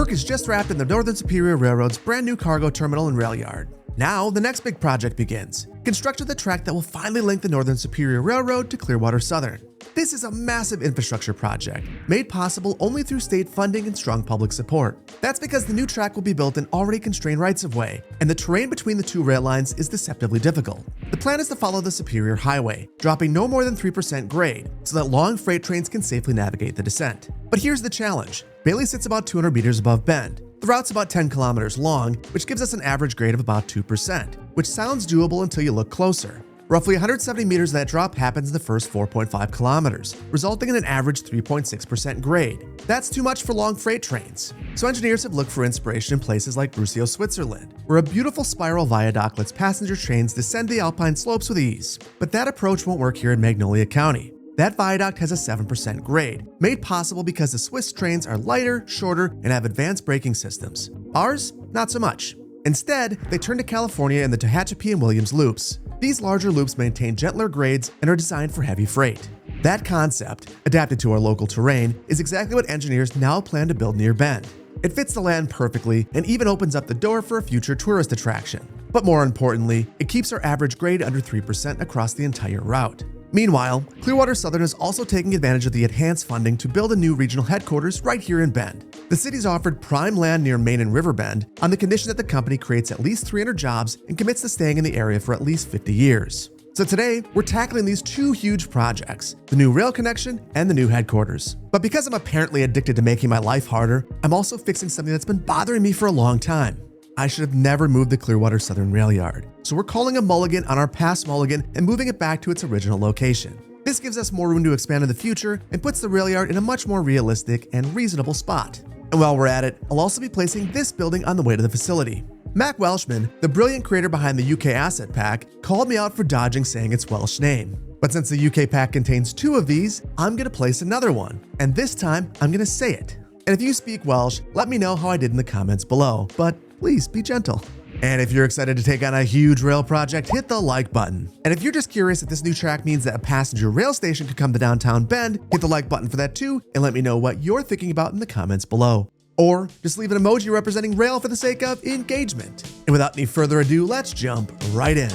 Work is just wrapped in the Northern Superior Railroad's brand new cargo terminal and rail yard. Now, the next big project begins. Construction of the track that will finally link the Northern Superior Railroad to Clearwater Southern. This is a massive infrastructure project, made possible only through state funding and strong public support. That's because the new track will be built in already constrained rights-of-way, and the terrain between the two rail lines is deceptively difficult. The plan is to follow the Superior Highway, dropping no more than 3% grade, so that long freight trains can safely navigate the descent. But here's the challenge. Bailey sits about 200 meters above Bend. The route's about 10 kilometers long, which gives us an average grade of about 2%, which sounds doable until you look closer. Roughly 170 meters of that drop happens in the first 4.5 kilometers, resulting in an average 3.6% grade. That's too much for long freight trains. So engineers have looked for inspiration in places like Brusio, Switzerland, where a beautiful spiral viaduct lets passenger trains descend the alpine slopes with ease. But that approach won't work here in Magnolia County. That viaduct has a 7% grade, made possible because the Swiss trains are lighter, shorter, and have advanced braking systems. Ours, not so much. Instead, they turn to California in the Tehachapi and Williams loops. These larger loops maintain gentler grades and are designed for heavy freight. That concept, adapted to our local terrain, is exactly what engineers now plan to build near Bend. It fits the land perfectly and even opens up the door for a future tourist attraction. But more importantly, it keeps our average grade under 3% across the entire route. Meanwhile, Clearwater Southern is also taking advantage of the enhanced funding to build a new regional headquarters right here in Bend. The city's offered prime land near Main and River Bend on the condition that the company creates at least 300 jobs and commits to staying in the area for at least 50 years. So today, we're tackling these two huge projects, the new rail connection and the new headquarters. But because I'm apparently addicted to making my life harder, I'm also fixing something that's been bothering me for a long time. I should have never moved the Clearwater Southern rail yard. So we're calling a Mulligan on our past Mulligan and moving it back to its original location. This gives us more room to expand in the future and puts the rail yard in a much more realistic and reasonable spot. And while we're at it, I'll also be placing this building on the way to the facility. Mac Welshman, the brilliant creator behind the UK Asset Pack, called me out for dodging saying its Welsh name. But since the UK pack contains two of these, I'm gonna place another one. And this time, I'm gonna say it. And if you speak Welsh, let me know how I did in the comments below. But please be gentle. And if you're excited to take on a huge rail project, hit the like button. And if you're just curious if this new track means that a passenger rail station could come to downtown Bend, hit the like button for that too, and let me know what you're thinking about in the comments below. Or just leave an emoji representing rail for the sake of engagement. And without any further ado, let's jump right in.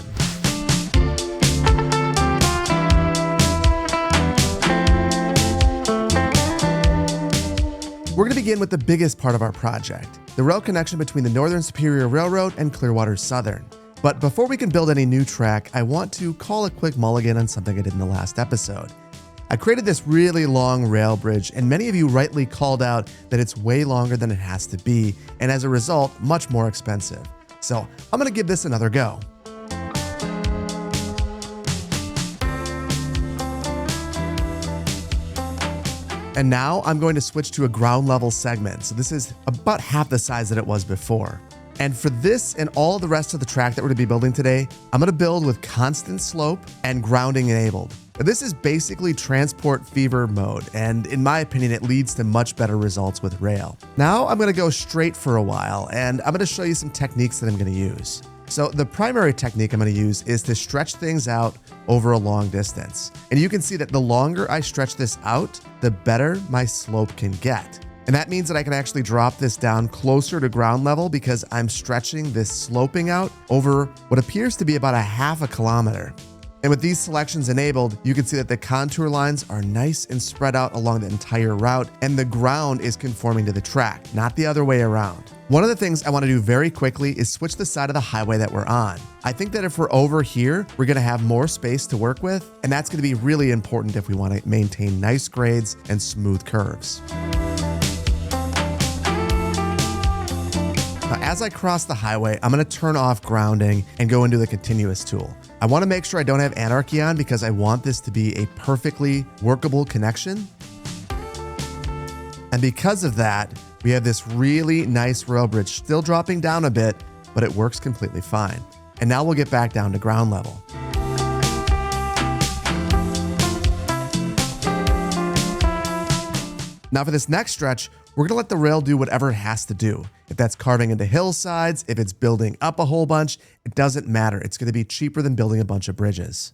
We're going to begin with the biggest part of our project, the rail connection between the Northern Superior Railroad and Clearwater Southern. But before we can build any new track, I want to call a quick mulligan on something I did in the last episode. I created this really long rail bridge, and many of you rightly called out that it's way longer than it has to be, and as a result, much more expensive. So I'm going to give this another go. And now I'm going to switch to a ground level segment. So this is about half the size that it was before. And for this and all the rest of the track that we're going to be building today, I'm going to build with constant slope and grounding enabled. Now, this is basically transport fever mode, and in my opinion, it leads to much better results with rail. Now I'm going to go straight for a while, and I'm going to show you some techniques that I'm going to use. So the primary technique I'm going to use is to stretch things out over a long distance. And you can see that the longer I stretch this out, the better my slope can get. And that means that I can actually drop this down closer to ground level because I'm stretching this sloping out over what appears to be about a half a kilometer. And with these selections enabled, you can see that the contour lines are nice and spread out along the entire route, and the ground is conforming to the track, not the other way around. One of the things I want to do very quickly is switch the side of the highway that we're on. I think that if we're over here, we're going to have more space to work with, and that's going to be really important if we want to maintain nice grades and smooth curves. Now, as I cross the highway, I'm going to turn off grounding and go into the continuous tool. I want to make sure I don't have anarchy on because I want this to be a perfectly workable connection. And because of that, we have this really nice rail bridge still dropping down a bit, but it works completely fine. And now we'll get back down to ground level. Now for this next stretch, we're going to let the rail do whatever it has to do. If that's carving into hillsides, if it's building up a whole bunch, it doesn't matter. It's going to be cheaper than building a bunch of bridges.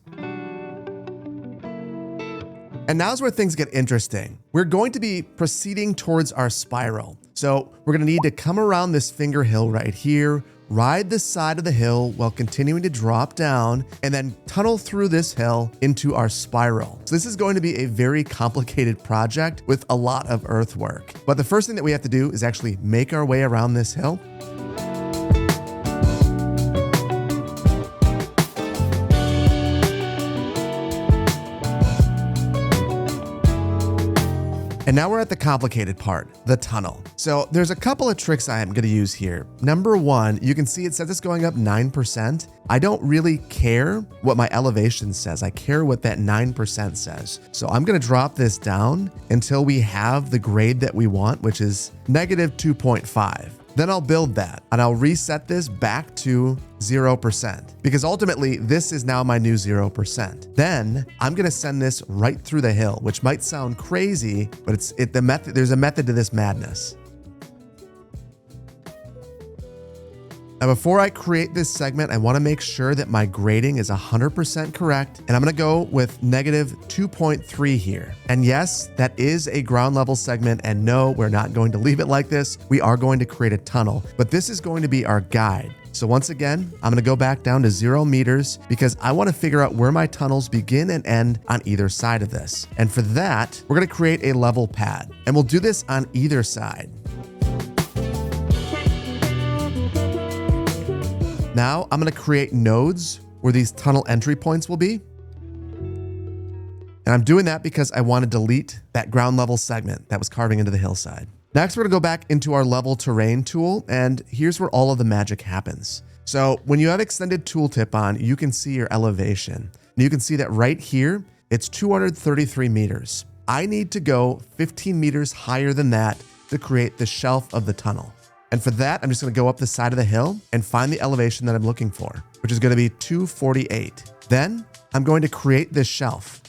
And now's where things get interesting. We're going to be proceeding towards our spiral. So we're gonna need to come around this finger hill right here, ride the side of the hill while continuing to drop down, and then tunnel through this hill into our spiral. So this is going to be a very complicated project with a lot of earthwork. But the first thing that we have to do is actually make our way around this hill. And now we're at the complicated part, the tunnel. So there's a couple of tricks I am gonna use here. Number one, you can see it says it's going up 9%. I don't really care what my elevation says. I care what that 9% says. So I'm gonna drop this down until we have the grade that we want, which is -2.5. Then I'll build that and I'll reset this back to 0% because ultimately this is now my new 0%. Then I'm gonna send this right through the hill, which might sound crazy, but there's a method to this madness. Now, before I create this segment, I wanna make sure that my grading is 100% correct. And I'm gonna go with -2.3 here. And yes, that is a ground level segment. And no, we're not going to leave it like this. We are going to create a tunnel, but this is going to be our guide. So once again, I'm gonna go back down to 0 meters because I wanna figure out where my tunnels begin and end on either side of this. And for that, we're gonna create a level pad. And we'll do this on either side. Now I'm gonna create nodes where these tunnel entry points will be. And I'm doing that because I want to delete that ground level segment that was carving into the hillside. Next, we're gonna go back into our level terrain tool, and here's where all of the magic happens. So when you have extended tooltip on, you can see your elevation. And you can see that right here, it's 233 meters. I need to go 15 meters higher than that to create the shelf of the tunnel. And for that, I'm just gonna go up the side of the hill and find the elevation that I'm looking for, which is gonna be 248. Then I'm going to create this shelf.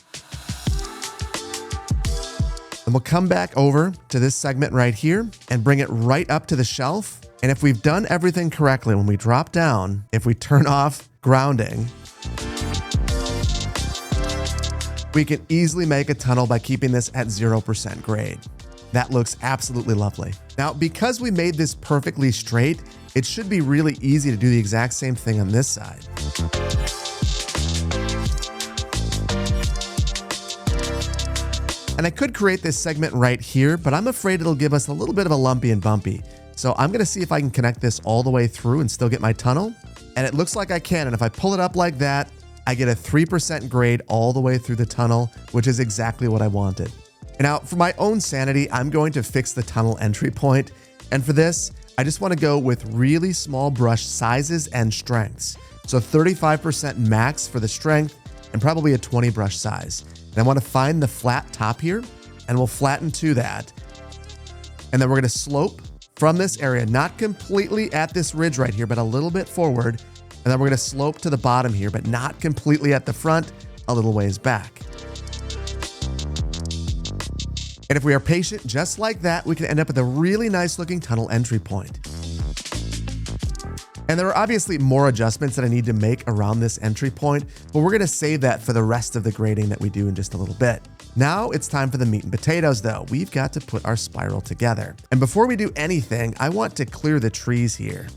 Then we'll come back over to this segment right here and bring it right up to the shelf. And if we've done everything correctly, when we drop down, if we turn off grounding, we can easily make a tunnel by keeping this at 0% grade. That looks absolutely lovely. Now, because we made this perfectly straight, it should be really easy to do the exact same thing on this side. And I could create this segment right here, but I'm afraid it'll give us a little bit of a lumpy and bumpy. So I'm gonna see if I can connect this all the way through and still get my tunnel. And it looks like I can. And if I pull it up like that, I get a 3% grade all the way through the tunnel, which is exactly what I wanted. Now, for my own sanity, I'm going to fix the tunnel entry point. And for this, I just want to go with really small brush sizes and strengths. So 35% max for the strength and probably a 20 brush size. And I want to find the flat top here and we'll flatten to that. And then we're going to slope from this area, not completely at this ridge right here, but a little bit forward. And then we're going to slope to the bottom here, but not completely at the front, a little ways back. And if we are patient just like that, we can end up with a really nice looking tunnel entry point. And there are obviously more adjustments that I need to make around this entry point, but we're gonna save that for the rest of the grading that we do in just a little bit. Now it's time for the meat and potatoes though. We've got to put our spiral together. And before we do anything, I want to clear the trees here.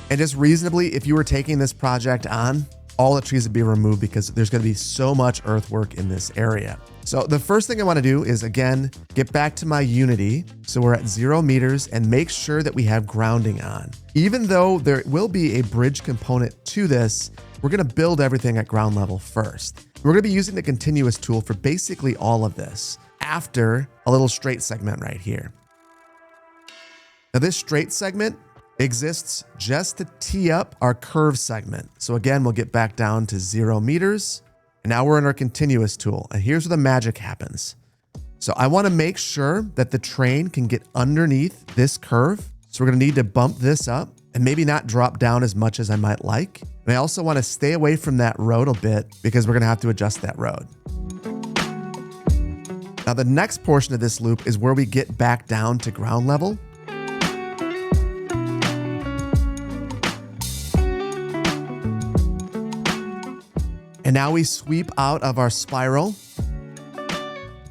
And just reasonably, if you were taking this project on, all the trees would be removed because there's gonna be so much earthwork in this area. So the first thing I wanna do is, again, get back to my Unity. So we're at 0 meters and make sure that we have grounding on. Even though there will be a bridge component to this, we're gonna build everything at ground level first. We're gonna be using the continuous tool for basically all of this after a little straight segment right here. Now this straight segment exists just to tee up our curve segment. So again, we'll get back down to 0 meters. And now we're in our continuous tool. And here's where the magic happens. So I want to make sure that the train can get underneath this curve. So we're going to need to bump this up and maybe not drop down as much as I might like. And I also want to stay away from that road a bit because we're going to have to adjust that road. Now the next portion of this loop is where we get back down to ground level. And now we sweep out of our spiral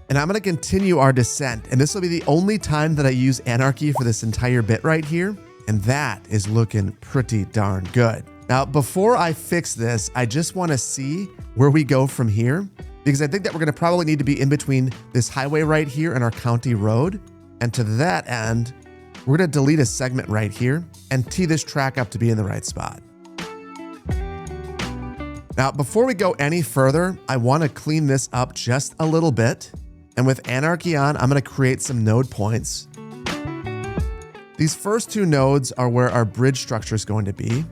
And I'm going to continue our descent. And this will be the only time that I use anarchy for this entire bit right here. And that is looking pretty darn good. Now, before I fix this, I just want to see where we go from here, because I think that we're going to probably need to be in between this highway right here and our county road. And to that end, we're going to delete a segment right here and tee this track up to be in the right spot. Now, before we go any further, I want to clean this up just a little bit. And with anarchy on, I'm going to create some node points. These first two nodes are where our bridge structure is going to be.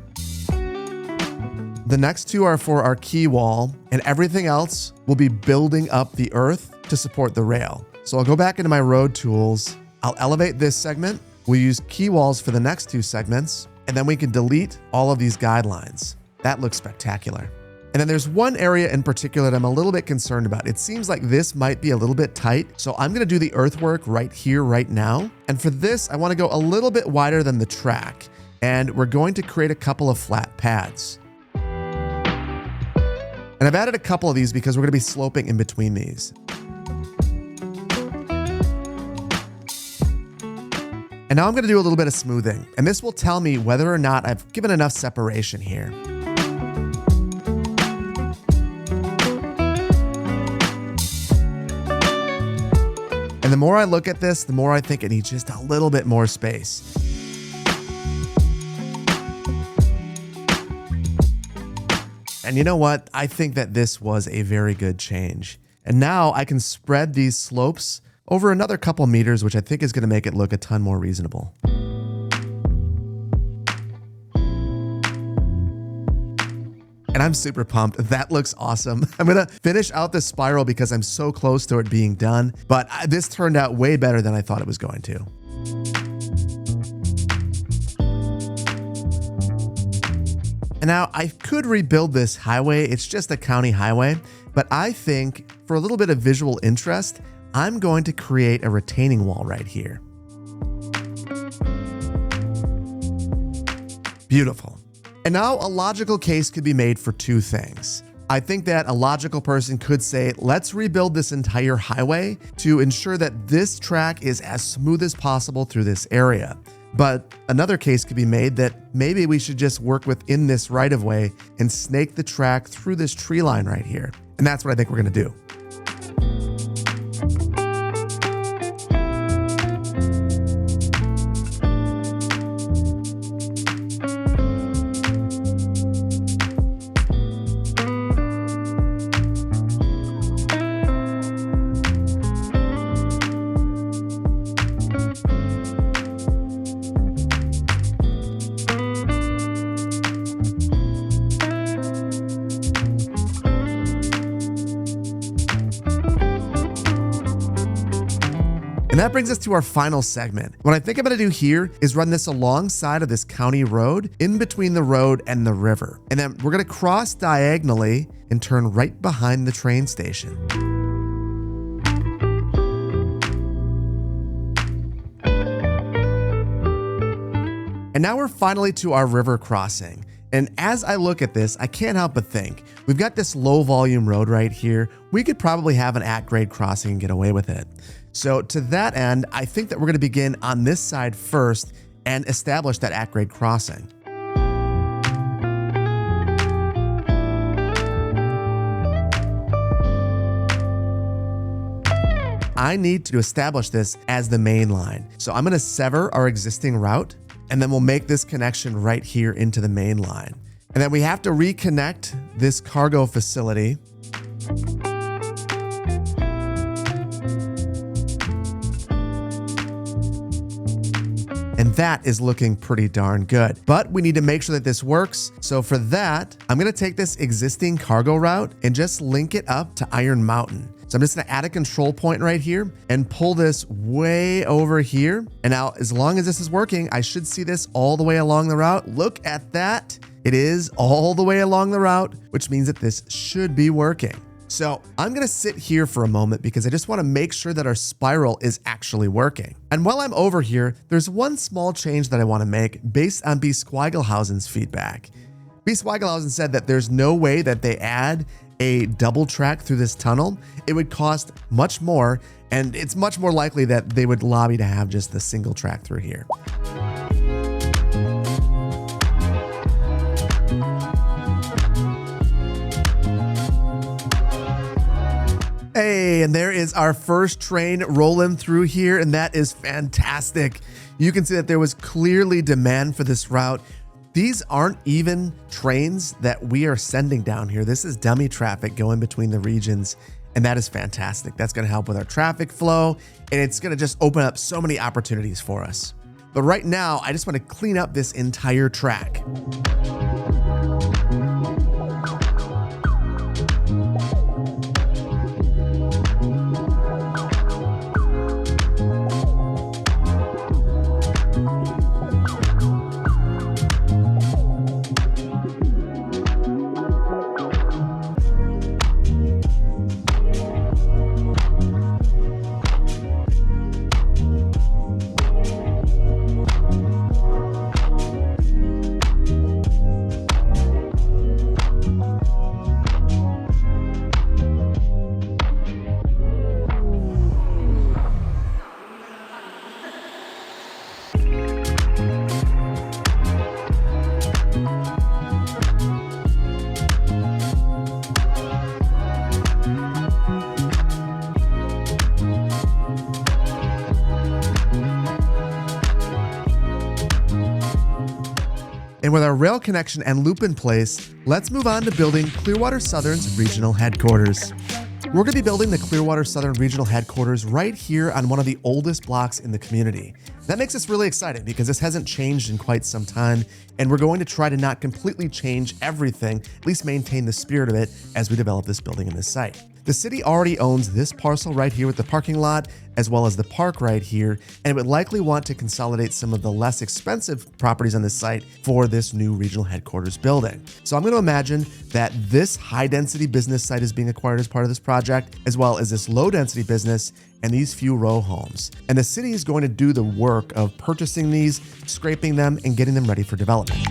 The next two are for our key wall, and everything else will be building up the earth to support the rail. So I'll go back into my road tools. I'll elevate this segment. We'll use key walls for the next two segments, and then we can delete all of these guidelines. That looks spectacular. And then there's one area in particular that I'm a little bit concerned about. It seems like this might be a little bit tight. So I'm going to do the earthwork right here, right now. And for this, I want to go a little bit wider than the track. And we're going to create a couple of flat pads. And I've added a couple of these because we're going to be sloping in between these. And now I'm going to do a little bit of smoothing. And this will tell me whether or not I've given enough separation here. And the more I look at this, the more I think it needs just a little bit more space. And you know what? I think that this was a very good change. And now I can spread these slopes over another couple meters, which I think is going to make it look a ton more reasonable. And I'm super pumped. That looks awesome. I'm going to finish out this spiral because I'm so close to it being done. But this turned out way better than I thought it was going to. And now I could rebuild this highway. It's just a county highway. But I think for a little bit of visual interest, I'm going to create a retaining wall right here. Beautiful. And now a logical case could be made for two things. I think that a logical person could say, let's rebuild this entire highway to ensure that this track is as smooth as possible through this area. But another case could be made that maybe we should just work within this right of way and snake the track through this tree line right here. And that's what I think we're going to do. And that brings us to our final segment. What I think I'm going to do here is run this alongside of this county road, in between the road and the river. And then we're going to cross diagonally and turn right behind the train station. And now we're finally to our river crossing. And as I look at this, I can't help but think, we've got this low volume road right here. We could probably have an at-grade crossing and get away with it. So to that end, I think that we're going to begin on this side first and establish that at-grade crossing. I need to establish this as the main line. So I'm going to sever our existing route, and then we'll make this connection right here into the main line. And then we have to reconnect this cargo facility. And that is looking pretty darn good. But we need to make sure that this works. So for that, I'm going to take this existing cargo route and just link it up to Iron Mountain. So I'm just going to add a control point right here and pull this way over here. And now, as long as this is working, I should see this all the way along the route. Look at that. It is all the way along the route, which means that this should be working. So I'm going to sit here for a moment because I just want to make sure that our spiral is actually working. And while I'm over here, there's one small change that I want to make based on B. Squigelhausen's feedback. B. Squigelhausen said that there's no way that they add a double track through this tunnel, it would cost much more, and it's much more likely that they would lobby to have just the single track through here. Hey, and there is our first train rolling through here, and that is fantastic. You can see that there was clearly demand for this route. These aren't even trains that we are sending down here. This is dummy traffic going between the regions, and that is fantastic. That's going to help with our traffic flow, and it's going to just open up so many opportunities for us. But right now, I just want to clean up this entire track. And with our rail connection and loop in place, let's move on to building Clearwater Southern's regional headquarters. We're going to be building the Clearwater Southern regional headquarters right here on one of the oldest blocks in the community. That makes us really excited because this hasn't changed in quite some time, and we're going to try to not completely change everything, at least maintain the spirit of it as we develop this building and this site. The city already owns this parcel right here with the parking lot, as well as the park right here, and it would likely want to consolidate some of the less expensive properties on this site for this new regional headquarters building. So I'm going to imagine that this high density business site is being acquired as part of this project, as well as this low density business and these few row homes. And the city is going to do the work of purchasing these, scraping them, and getting them ready for development.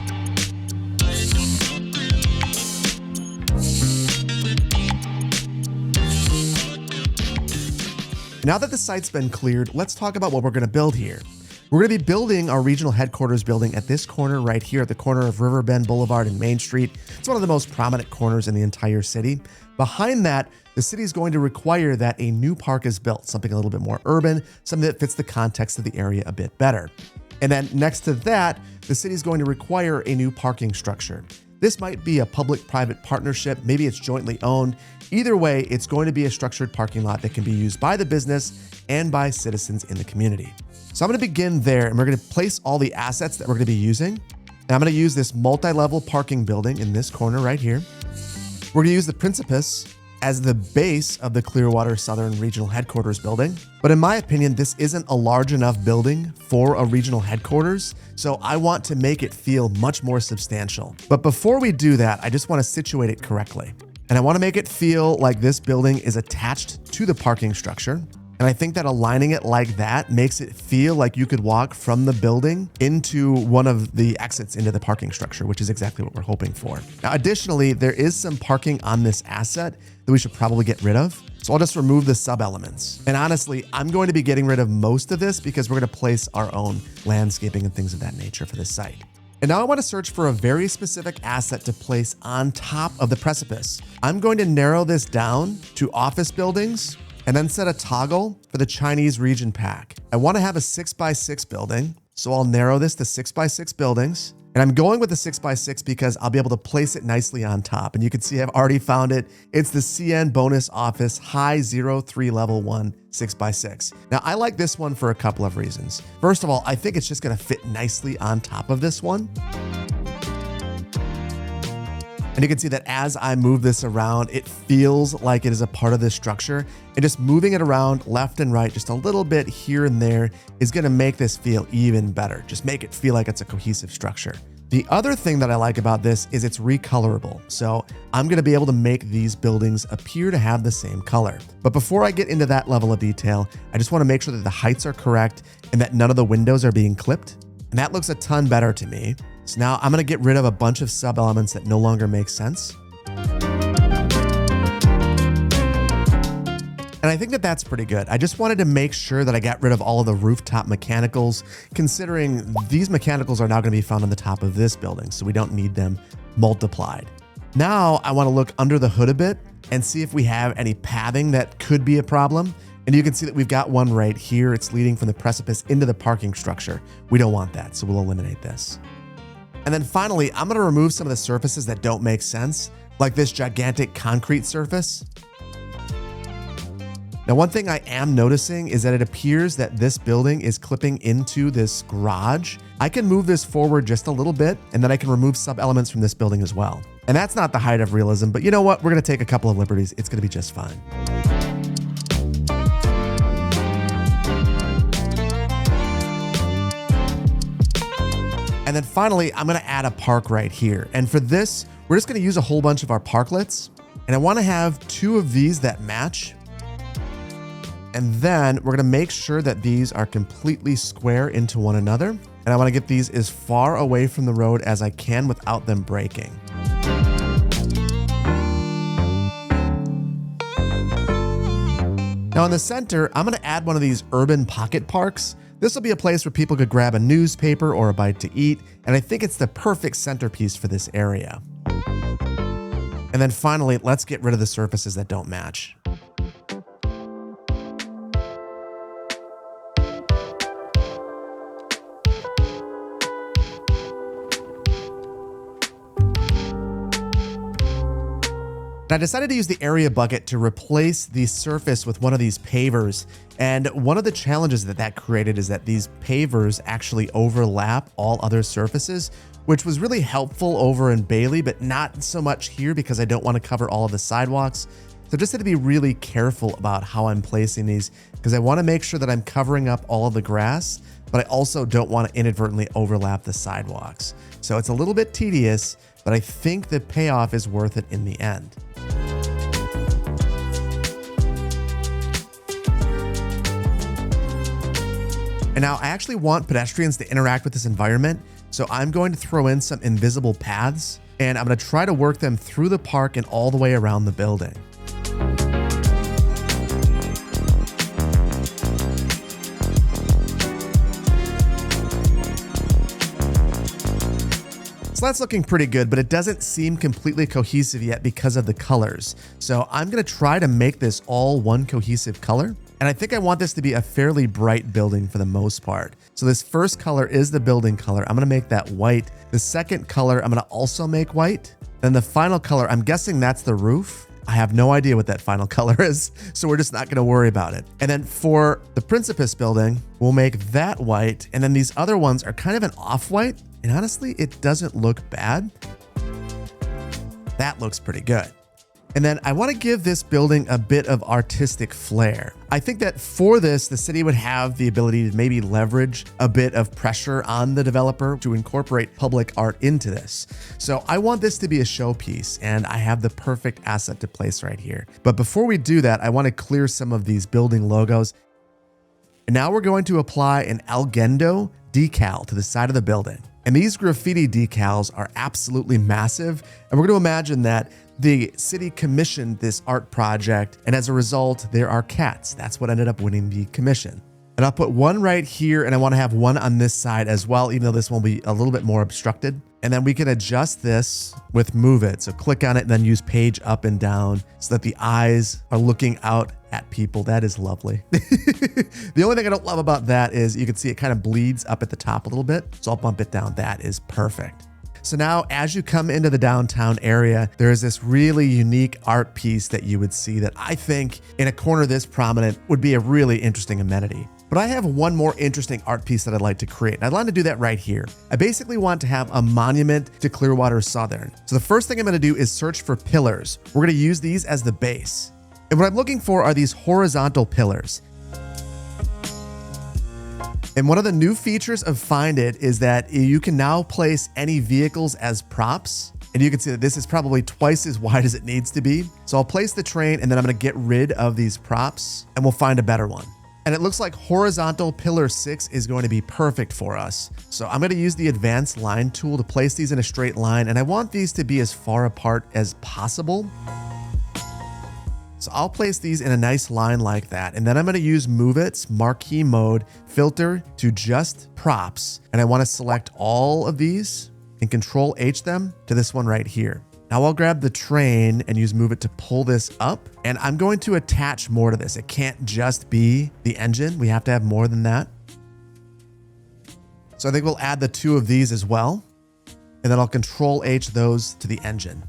Now that the site's been cleared, let's talk about what we're going to build here. We're going to be building our regional headquarters building at this corner right here at the corner of Riverbend Boulevard and Main Street. It's one of the most prominent corners in the entire city. Behind that, the city is going to require that a new park is built, something a little bit more urban, something that fits the context of the area a bit better. And then next to that, the city is going to require a new parking structure. This might be a public-private partnership, maybe it's jointly owned. Either way, it's going to be a structured parking lot that can be used by the business and by citizens in the community. So I'm going to begin there, and we're going to place all the assets that we're going to be using. And I'm going to use this multi-level parking building in this corner right here. We're going to use the Principus as the base of the Clearwater Southern Regional Headquarters building. But in my opinion, this isn't a large enough building for a regional headquarters, so I want to make it feel much more substantial. But before we do that, I just want to situate it correctly. And I want to make it feel like this building is attached to the parking structure. And I think that aligning it like that makes it feel like you could walk from the building into one of the exits into the parking structure, which is exactly what we're hoping for. Now, additionally, there is some parking on this asset that we should probably get rid of. So I'll just remove the sub elements. And honestly, I'm going to be getting rid of most of this because we're going to place our own landscaping and things of that nature for this site. And now I want to search for a very specific asset to place on top of the precipice. I'm going to narrow this down to office buildings and then set a toggle for the Chinese region pack. I want to have a 6x6 building, so I'll narrow this to 6x6 buildings. And I'm going with the 6x6 because I'll be able to place it nicely on top. And you can see I've already found it. It's the CN Bonus Office High 03 Level 1 6x6. Now, I like this one for a couple of reasons. First of all, I think it's just going to fit nicely on top of this one. And you can see that as I move this around, it feels like it is a part of this structure. And just moving it around left and right, just a little bit here and there, is going to make this feel even better. Just make it feel like it's a cohesive structure. The other thing that I like about this is it's recolorable. So I'm going to be able to make these buildings appear to have the same color. But before I get into that level of detail, I just want to make sure that the heights are correct and that none of the windows are being clipped. And that looks a ton better to me. So now I'm going to get rid of a bunch of sub elements that no longer make sense. And I think that that's pretty good. I just wanted to make sure that I got rid of all of the rooftop mechanicals, considering these mechanicals are now going to be found on the top of this building, so we don't need them multiplied. Now I want to look under the hood a bit and see if we have any pathing that could be a problem. And you can see that we've got one right here. It's leading from the precipice into the parking structure. We don't want that, so we'll eliminate this. And then finally, I'm going to remove some of the surfaces that don't make sense, like this gigantic concrete surface. Now, one thing I am noticing is that it appears that this building is clipping into this garage. I can move this forward just a little bit, and then I can remove sub-elements from this building as well. And that's not the height of realism, but you know what? We're going to take a couple of liberties. It's going to be just fine. And then finally, I'm going to add a park right here. And for this, we're just going to use a whole bunch of our parklets. And I want to have 2 of these that match. And then we're going to make sure that these are completely square into one another. And I want to get these as far away from the road as I can without them breaking. Now in the center, I'm going to add one of these urban pocket parks. This will be a place where people could grab a newspaper or a bite to eat. And I think it's the perfect centerpiece for this area. And then finally, let's get rid of the surfaces that don't match. I decided to use the area bucket to replace the surface with one of these pavers. And one of the challenges that that created is that these pavers actually overlap all other surfaces, which was really helpful over in Bailey, but not so much here because I don't want to cover all of the sidewalks. So just had to be really careful about how I'm placing these because I want to make sure that I'm covering up all of the grass, but I also don't want to inadvertently overlap the sidewalks. So it's a little bit tedious, but I think the payoff is worth it in the end. And now I actually want pedestrians to interact with this environment. So I'm going to throw in some invisible paths and I'm going to try to work them through the park and all the way around the building. So that's looking pretty good, but it doesn't seem completely cohesive yet because of the colors. So I'm going to try to make this all one cohesive color. And I think I want this to be a fairly bright building for the most part. So this first color is the building color. I'm going to make that white. The second color, I'm going to also make white. Then the final color, I'm guessing that's the roof. I have no idea what that final color is, so we're just not going to worry about it. And then for the Principus building, we'll make that white. And then these other ones are kind of an off-white. And honestly, it doesn't look bad. That looks pretty good. And then I want to give this building a bit of artistic flair. I think that for this, the city would have the ability to maybe leverage a bit of pressure on the developer to incorporate public art into this. So I want this to be a showpiece, and I have the perfect asset to place right here. But before we do that, I want to clear some of these building logos. And now we're going to apply an Algendo decal to the side of the building. And these graffiti decals are absolutely massive. And we're going to imagine that the city commissioned this art project, and as a result, there are cats. That's what ended up winning the commission. And I'll put one right here, and I want to have one on this side as well, even though this one will be a little bit more obstructed. And then we can adjust this with Move It. So click on it and then use page up and down so that the eyes are looking out at people. That is lovely. The only thing I don't love about that is you can see it kind of bleeds up at the top a little bit. So I'll bump it down. That is perfect. So now as you come into the downtown area, there is this really unique art piece that you would see that I think in a corner this prominent would be a really interesting amenity. But I have one more interesting art piece that I'd like to create. And I'd like to do that right here. I basically want to have a monument to Clearwater Southern. So the first thing I'm going to do is search for pillars. We're going to use these as the base. And what I'm looking for are these horizontal pillars. And one of the new features of Find It is that you can now place any vehicles as props. And you can see that this is probably twice as wide as it needs to be. So I'll place the train and then I'm going to get rid of these props and we'll find a better one. And it looks like horizontal pillar 6 is going to be perfect for us. So I'm going to use the advanced line tool to place these in a straight line. And I want these to be as far apart as possible. So I'll place these in a nice line like that. And then I'm going to use Move It's Marquee Mode filter to just props. And I want to select all of these and Control H them to this one right here. Now I'll grab the train and use Move It to pull this up. And I'm going to attach more to this. It can't just be the engine. We have to have more than that. So I think we'll add the 2 of these as well. And then I'll Control H those to the engine.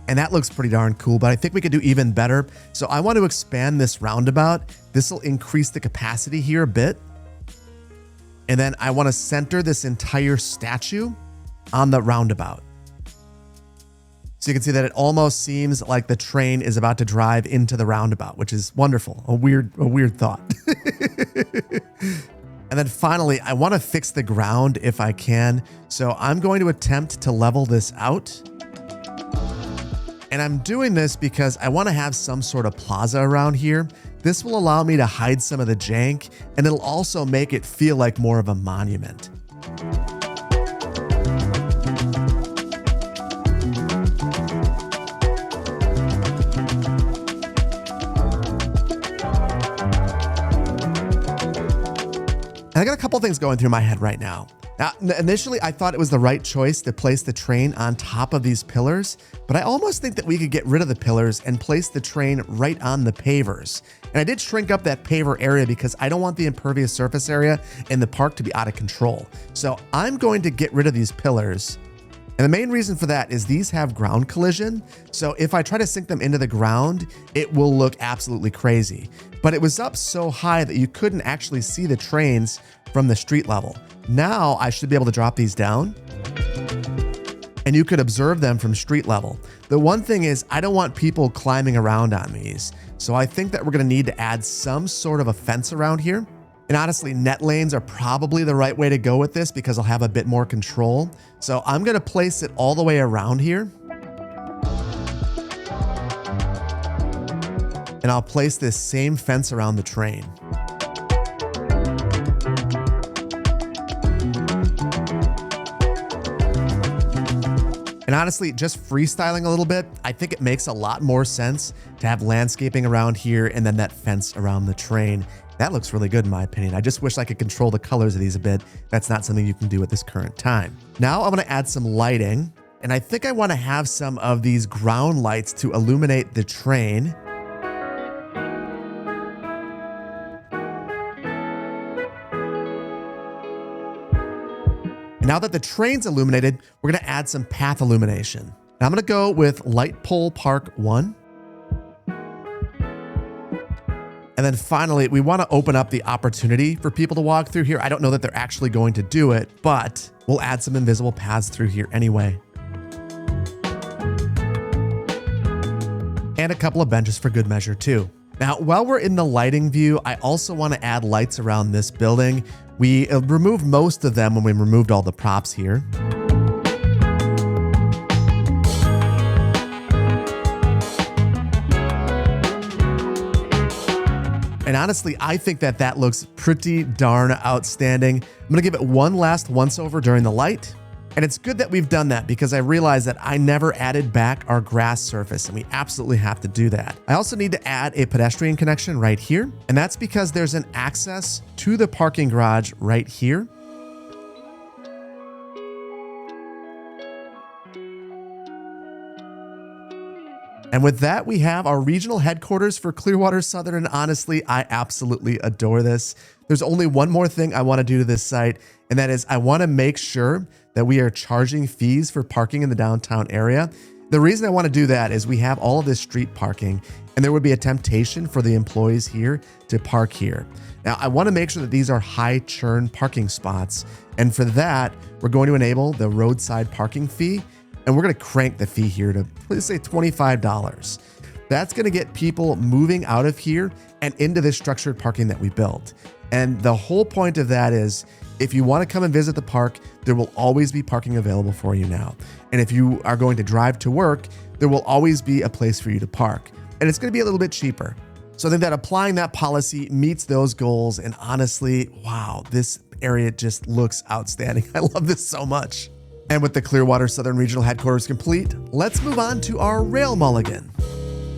And that looks pretty darn cool, but I think we could do even better. So I want to expand this roundabout. This will increase the capacity here a bit. And then I want to center this entire statue on the roundabout. So you can see that it almost seems like the train is about to drive into the roundabout, which is wonderful. A weird thought. And then finally, I want to fix the ground if I can. So I'm going to attempt to level this out. And I'm doing this because I want to have some sort of plaza around here. This will allow me to hide some of the jank, and it'll also make it feel like more of a monument. And I got a couple things going through my head right now. Now, initially, I thought it was the right choice to place the train on top of these pillars, but I almost think that we could get rid of the pillars and place the train right on the pavers. And I did shrink up that paver area because I don't want the impervious surface area in the park to be out of control. So I'm going to get rid of these pillars. And the main reason for that is these have ground collision. So if I try to sink them into the ground, it will look absolutely crazy. But it was up so high that you couldn't actually see the trains from the street level. Now I should be able to drop these down and you could observe them from street level. The one thing is I don't want people climbing around on these. So I think that we're going to need to add some sort of a fence around here. And honestly, net lanes are probably the right way to go with this because I'll have a bit more control. So I'm going to place it all the way around here. And I'll place this same fence around the train. And honestly, just freestyling a little bit, I think it makes a lot more sense to have landscaping around here and then that fence around the train. That looks really good in my opinion. I just wish I could control the colors of these a bit. That's not something you can do at this current time. Now I'm going to add some lighting, and I think I want to have some of these ground lights to illuminate the train. Now that the train's illuminated, we're going to add some path illumination. Now I'm going to go with Light Pole Park 1. And then finally, we want to open up the opportunity for people to walk through here. I don't know that they're actually going to do it, but we'll add some invisible paths through here anyway. And a couple of benches for good measure too. Now, while we're in the lighting view, I also want to add lights around this building. We removed most of them when we removed all the props here. And honestly, I think that that looks pretty darn outstanding. I'm going to give it one last once over during the light. And it's good that we've done that because I realized that I never added back our grass surface and we absolutely have to do that. I also need to add a pedestrian connection right here. And that's because there's an access to the parking garage right here. And with that, we have our regional headquarters for Clearwater Southern. And honestly, I absolutely adore this. There's only one more thing I want to do to this site, and that is I want to make sure that we are charging fees for parking in the downtown area. The reason I want to do that is we have all of this street parking, and there would be a temptation for the employees here to park here. Now, I want to make sure that these are high churn parking spots. And for that, we're going to enable the roadside parking fee. And we're going to crank the fee here to, let's say, $25. That's going to get people moving out of here and into this structured parking that we built. And the whole point of that is if you want to come and visit the park, there will always be parking available for you now. And if you are going to drive to work, there will always be a place for you to park. And it's going to be a little bit cheaper. So I think that applying that policy meets those goals. And honestly, wow, this area just looks outstanding. I love this so much. And with the Clearwater Southern Regional Headquarters complete, let's move on to our rail mulligan.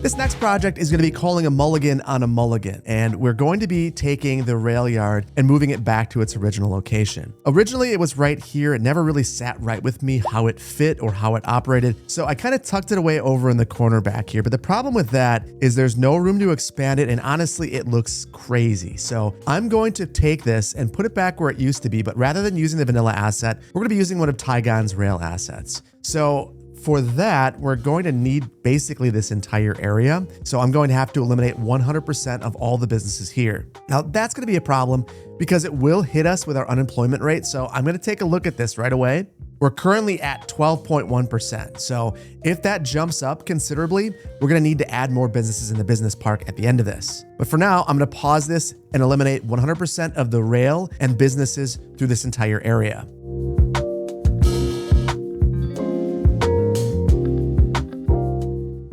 This next project is going to be calling a mulligan on a mulligan, and we're going to be taking the rail yard and moving it back to its original location. Originally, it was right here. It never really sat right with me how it fit or how it operated, so I kind of tucked it away over in the corner back here. But the problem with that is there's no room to expand it, and honestly, it looks crazy. So I'm going to take this and put it back where it used to be, but rather than using the vanilla asset, we're going to be using one of Tygon's rail assets. So for that, we're going to need basically this entire area. So I'm going to have to eliminate 100% of all the businesses here. Now that's going to be a problem because it will hit us with our unemployment rate. So I'm going to take a look at this right away. We're currently at 12.1%. So if that jumps up considerably, we're going to need to add more businesses in the business park at the end of this. But for now, I'm going to pause this and eliminate 100% of the rail and businesses through this entire area.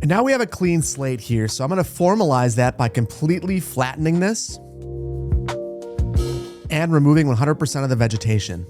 And now we have a clean slate here, so I'm going to formalize that by completely flattening this and removing 100% of the vegetation.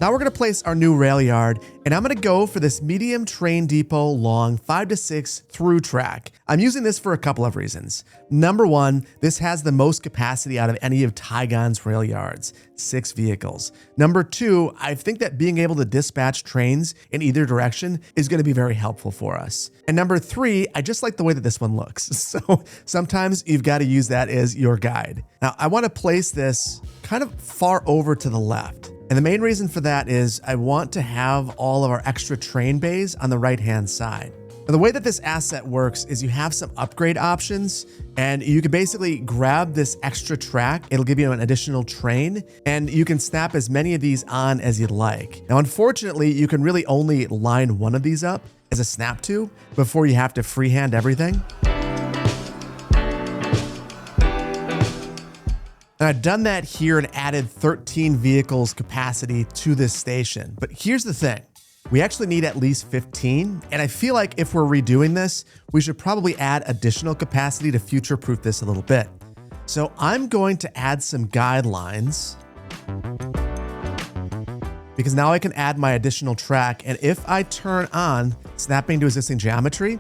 Now we're going to place our new rail yard, and I'm going to go for this medium train depot long 5 to 6 through track. I'm using this for a couple of reasons. Number one, this has the most capacity out of any of Tygon's rail yards, 6 vehicles. Number two, I think that being able to dispatch trains in either direction is going to be very helpful for us. And number three, I just like the way that this one looks. So sometimes you've got to use that as your guide. Now I want to place this kind of far over to the left. And the main reason for that is I want to have all of our extra train bays on the right-hand side. Now, the way that this asset works is you have some upgrade options, and you can basically grab this extra track. It'll give you an additional train, and you can snap as many of these on as you'd like. Now, unfortunately, you can really only line one of these up as a snap to before you have to freehand everything. And I've done that here and added 13 vehicles capacity to this station. But here's the thing. We actually need at least 15. And I feel like if we're redoing this, we should probably add additional capacity to future-proof this a little bit. So I'm going to add some guidelines because now I can add my additional track. And if I turn on snapping to existing geometry,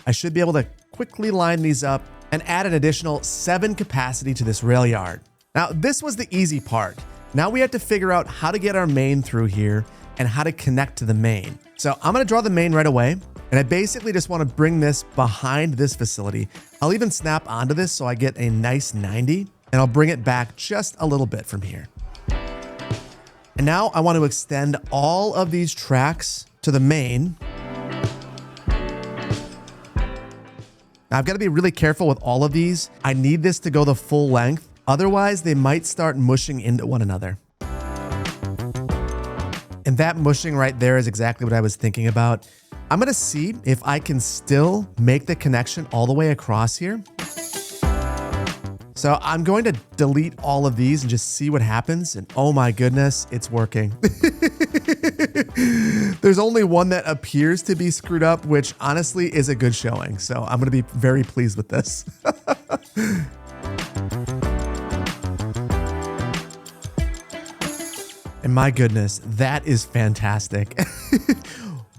I should be able to quickly line these up and add an additional 7 capacity to this rail yard. Now, this was the easy part. Now we have to figure out how to get our main through here and how to connect to the main. So I'm going to draw the main right away. And I basically just want to bring this behind this facility. I'll even snap onto this so I get a nice 90, and I'll bring it back just a little bit from here. And now I want to extend all of these tracks to the main. Now I've got to be really careful with all of these. I need this to go the full length. Otherwise, they might start mushing into one another. And that mushing right there is exactly what I was thinking about. I'm going to see if I can still make the connection all the way across here. So I'm going to delete all of these and just see what happens. And oh my goodness, it's working. There's only one that appears to be screwed up, which honestly is a good showing. So I'm going to be very pleased with this. And my goodness, that is fantastic.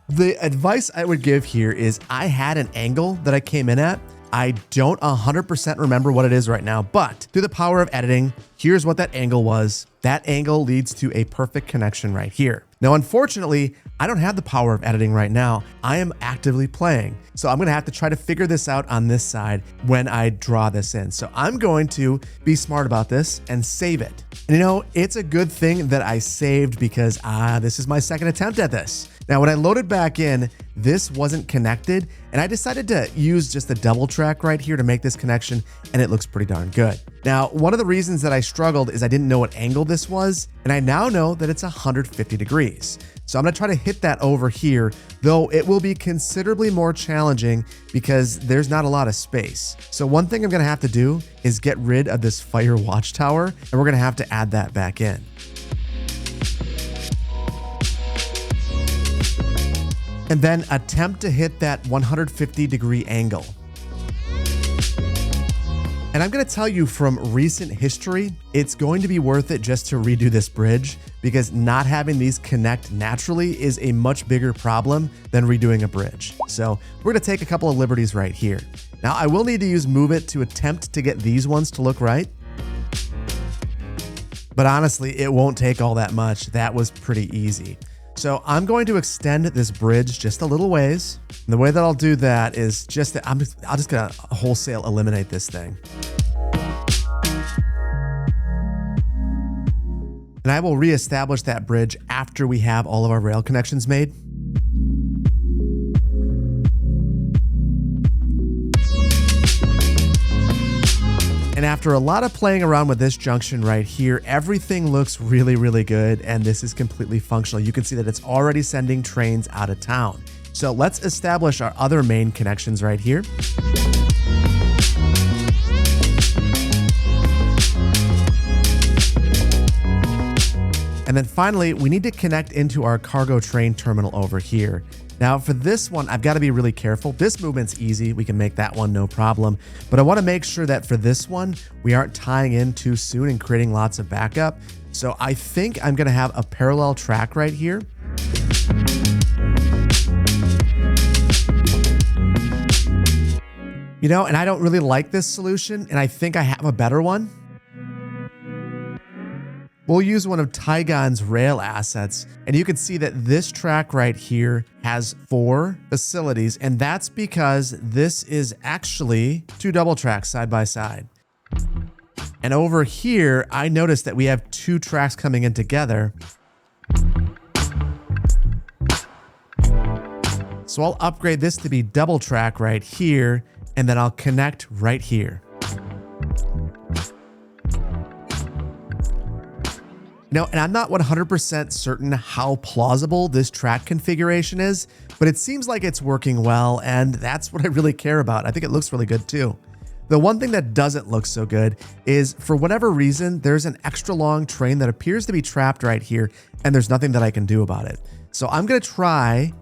The advice I would give here is I had an angle that I came in at. I don't 100% remember what it is right now, but through the power of editing, here's what that angle was. That angle leads to a perfect connection right here. Now, unfortunately, I don't have the power of editing right now. I am actively playing. So I'm gonna have to try to figure this out on this side when I draw this in. So I'm going to be smart about this and save it. And you know, it's a good thing that I saved because this is my second attempt at this. Now, when I loaded back in, this wasn't connected, and I decided to use just a double track right here to make this connection, and it looks pretty darn good. Now, one of the reasons that I struggled is I didn't know what angle this was, and I now know that it's 150 degrees. So I'm gonna try to hit that over here, though it will be considerably more challenging because there's not a lot of space. So one thing I'm gonna have to do is get rid of this fire watchtower, and we're gonna have to add that back in. And then attempt to hit that 150 degree angle. And I'm going to tell you from recent history, it's going to be worth it just to redo this bridge because not having these connect naturally is a much bigger problem than redoing a bridge. So we're going to take a couple of liberties right here. Now I will need to use Move It to attempt to get these ones to look right. But honestly, it won't take all that much. That was pretty easy. So I'm going to extend this bridge just a little ways. And the way that I'll do that is I'll just gonna wholesale eliminate this thing. And I will reestablish that bridge after we have all of our rail connections made. And after a lot of playing around with this junction right here, everything looks really, really good. And this is completely functional. You can see that it's already sending trains out of town. So let's establish our other main connections right here. And then finally, we need to connect into our cargo train terminal over here. Now for this one, I've got to be really careful. This movement's easy. We can make that one no problem. But I want to make sure that for this one, we aren't tying in too soon and creating lots of backup. So I think I'm going to have a parallel track right here. You know, and I don't really like this solution, and I think I have a better one. We'll use one of Tygon's rail assets, and you can see that this track right here has 4 facilities, and that's because this is actually 2 double tracks side by side. And over here, I noticed that we have 2 tracks coming in together. So I'll upgrade this to be double track right here, and then I'll connect right here. No, and I'm not 100% certain how plausible this track configuration is, but it seems like it's working well, and that's what I really care about. I think it looks really good too. The one thing that doesn't look so good is, for whatever reason, there's an extra long train that appears to be trapped right here, and there's nothing that I can do about it. So I'm going to try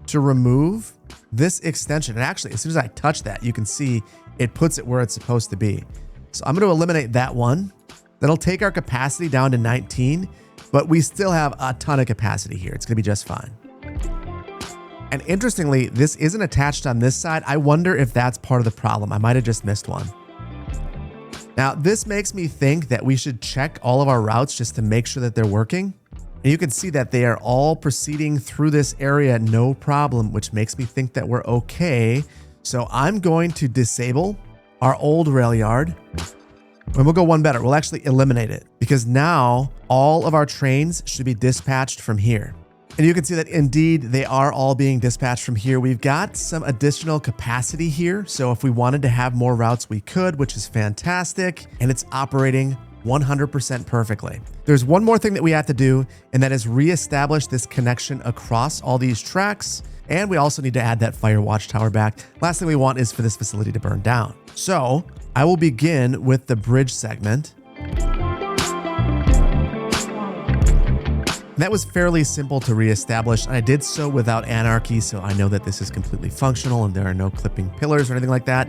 to remove this extension. And actually, as soon as I touch that, you can see it puts it where it's supposed to be. So I'm going to eliminate that one. That'll take our capacity down to 19, but we still have a ton of capacity here. It's going to be just fine. And interestingly, this isn't attached on this side. I wonder if that's part of the problem. I might have just missed one. Now, this makes me think that we should check all of our routes just to make sure that they're working. And you can see that they are all proceeding through this area, no problem, which makes me think that we're okay. So I'm going to disable our old rail yard. And we'll go one better. We'll actually eliminate it because now all of our trains should be dispatched from here. And you can see that indeed they are all being dispatched from here. We've got some additional capacity here. So if we wanted to have more routes, we could, which is fantastic. And it's operating 100% perfectly. There's one more thing that we have to do, and that is reestablish this connection across all these tracks. And we also need to add that fire watchtower back. Last thing we want is for this facility to burn down. So I will begin with the bridge segment. That was fairly simple to reestablish, and I did so without anarchy, so I know that this is completely functional and there are no clipping pillars or anything like that.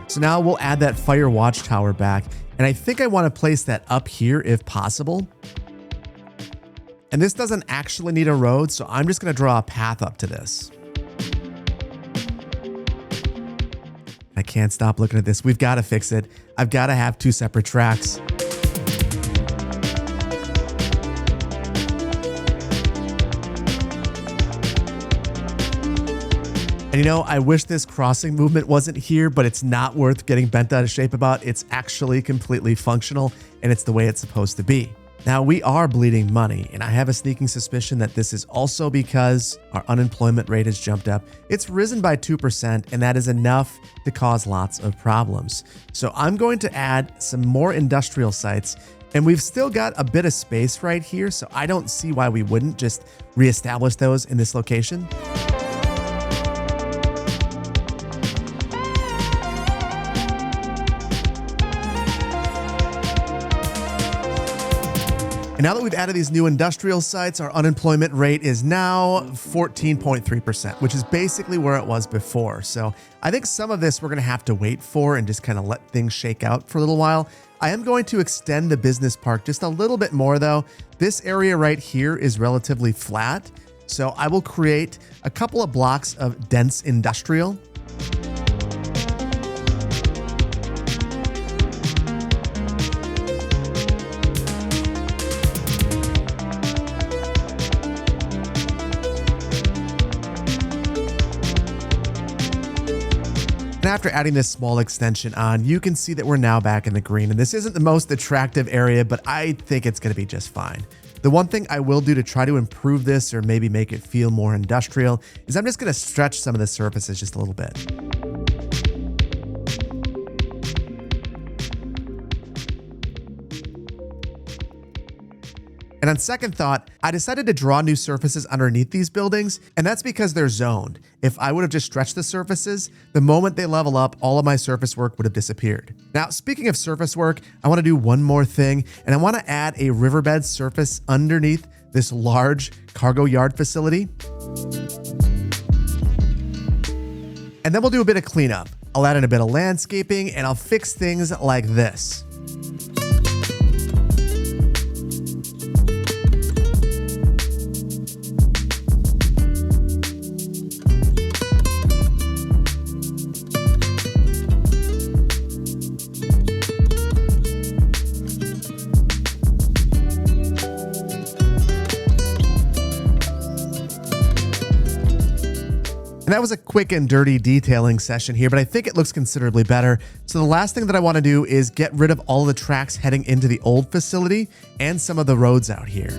So now we'll add that fire watchtower back, and I think I want to place that up here if possible. And this doesn't actually need a road, so I'm just going to draw a path up to this. I can't stop looking at this. We've got to fix it. I've got to have 2 separate tracks. And you know, I wish this crossing movement wasn't here, but it's not worth getting bent out of shape about. It's actually completely functional, and it's the way it's supposed to be. Now, we are bleeding money, and I have a sneaking suspicion that this is also because our unemployment rate has jumped up. It's risen by 2%, and that is enough to cause lots of problems. So I'm going to add some more industrial sites, and we've still got a bit of space right here, so I don't see why we wouldn't just reestablish those in this location. And now that we've added these new industrial sites, our unemployment rate is now 14.3%, which is basically where it was before. So I think some of this we're going to have to wait for and just kind of let things shake out for a little while. I am going to extend the business park just a little bit more though. This area right here is relatively flat. So I will create a couple of blocks of dense industrial. And after adding this small extension on, you can see that we're now back in the green. And this isn't the most attractive area, but I think it's going to be just fine. The one thing I will do to try to improve this or maybe make it feel more industrial is I'm just going to stretch some of the surfaces just a little bit. And on second thought, I decided to draw new surfaces underneath these buildings, and that's because they're zoned. If I would have just stretched the surfaces, the moment they level up, all of my surface work would have disappeared. Now, speaking of surface work, I want to do one more thing, and I want to add a riverbed surface underneath this large cargo yard facility. And then we'll do a bit of cleanup. I'll add in a bit of landscaping, and I'll fix things like this. And that was a quick and dirty detailing session here, but I think it looks considerably better. So the last thing that I want to do is get rid of all the tracks heading into the old facility and some of the roads out here.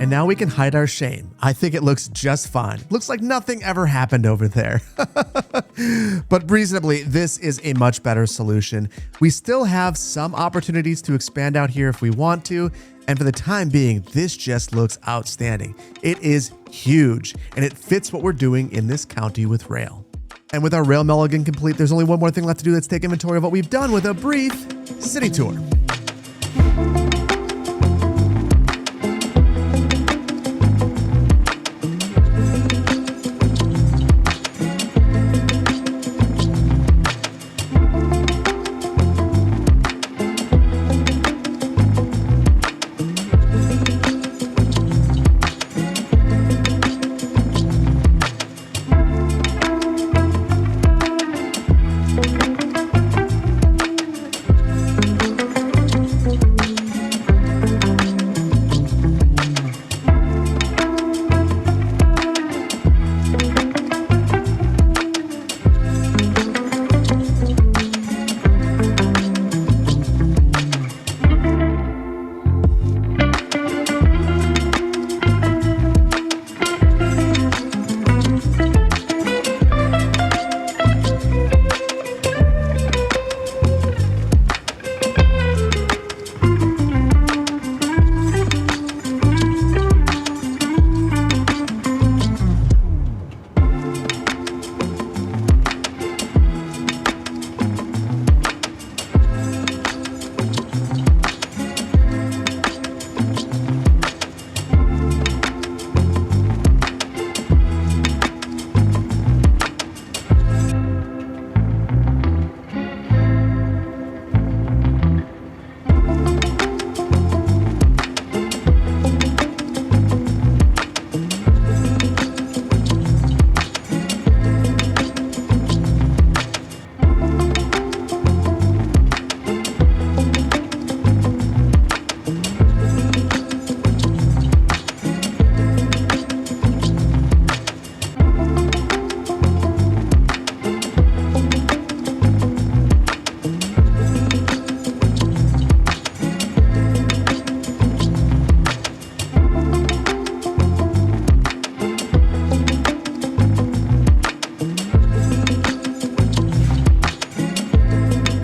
And now we can hide our shame. I think it looks just fine. Looks like nothing ever happened over there. But reasonably, this is a much better solution. We still have some opportunities to expand out here if we want to. And for the time being, this just looks outstanding. It is huge and it fits what we're doing in this county with rail. And with our rail Mulligan complete, there's only one more thing left to do. Let's take inventory of what we've done with a brief city tour.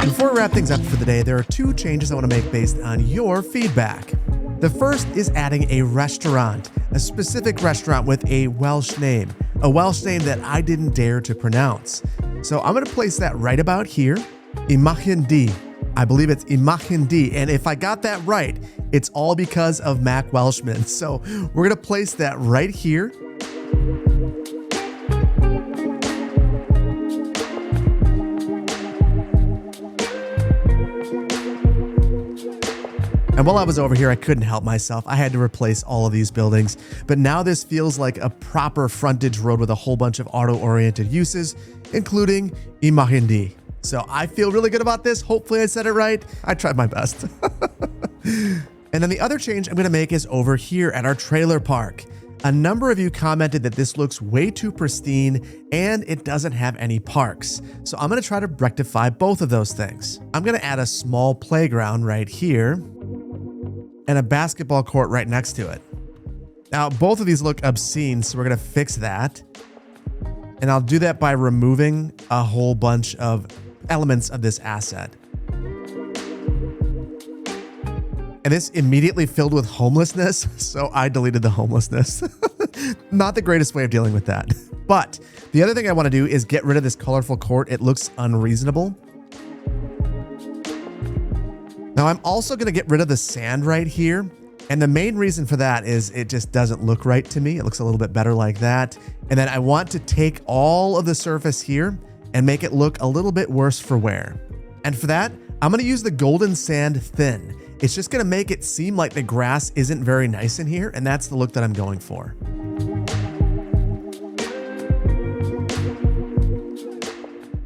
Before we wrap things up for the day, there are two changes I want to make based on your feedback. The first is adding a restaurant, a specific restaurant with a Welsh name that I didn't dare to pronounce. So I'm going to place that right about here. Imagen D. I believe it's Imagen D. And if I got that right, it's all because of Mac Welshman. So we're going to place that right here. And while I was over here, I couldn't help myself. I had to replace all of these buildings. But now this feels like a proper frontage road with a whole bunch of auto-oriented uses, including Imagen D. So I feel really good about this. Hopefully I said it right. I tried my best. And then the other change I'm going to make is over here at our trailer park. A number of you commented that this looks way too pristine and it doesn't have any parks. So I'm going to try to rectify both of those things. I'm going to add a small playground right here and a basketball court right next to it. Now, both of these look obscene, so we're going to fix that. And I'll do that by removing a whole bunch of elements of this asset. And this immediately filled with homelessness, so I deleted the homelessness. Not the greatest way of dealing with that. But the other thing I want to do is get rid of this colorful court. It looks unreasonable. Now I'm also going to get rid of the sand right here. And the main reason for that is it just doesn't look right to me. It looks a little bit better like that. And then I want to take all of the surface here and make it look a little bit worse for wear. And for that, I'm going to use the golden sand thin. It's just going to make it seem like the grass isn't very nice in here. And that's the look that I'm going for.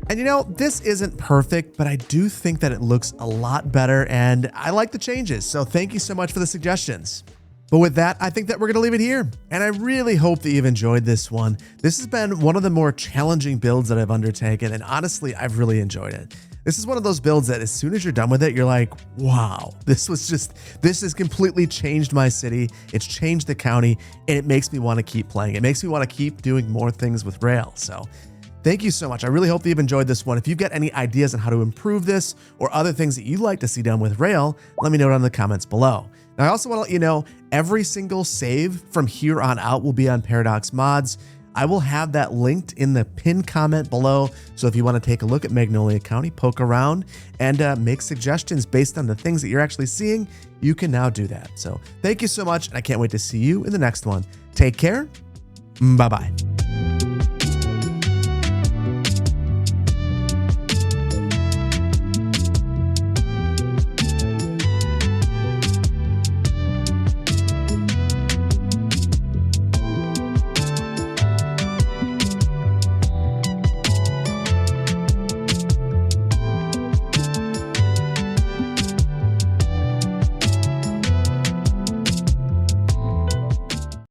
And you know, this isn't perfect, but I do think that it looks a lot better and I like the changes. So thank you so much for the suggestions. But with that, I think that we're going to leave it here. And I really hope that you've enjoyed this one. This has been one of the more challenging builds that I've undertaken. And honestly, I've really enjoyed it. This is one of those builds that as soon as you're done with it, you're like, wow, this has completely changed my city. It's changed the county and it makes me want to keep playing. It makes me want to keep doing more things with rail. So thank you so much. I really hope that you've enjoyed this one. If you've got any ideas on how to improve this or other things that you'd like to see done with rail, let me know down in the comments below. Now, I also want to let you know every single save from here on out will be on Paradox Mods. I will have that linked in the pinned comment below. So if you want to take a look at Magnolia County, poke around and make suggestions based on the things that you're actually seeing, you can now do that. So thank you so much. And I can't wait to see you in the next one. Take care. Bye-bye.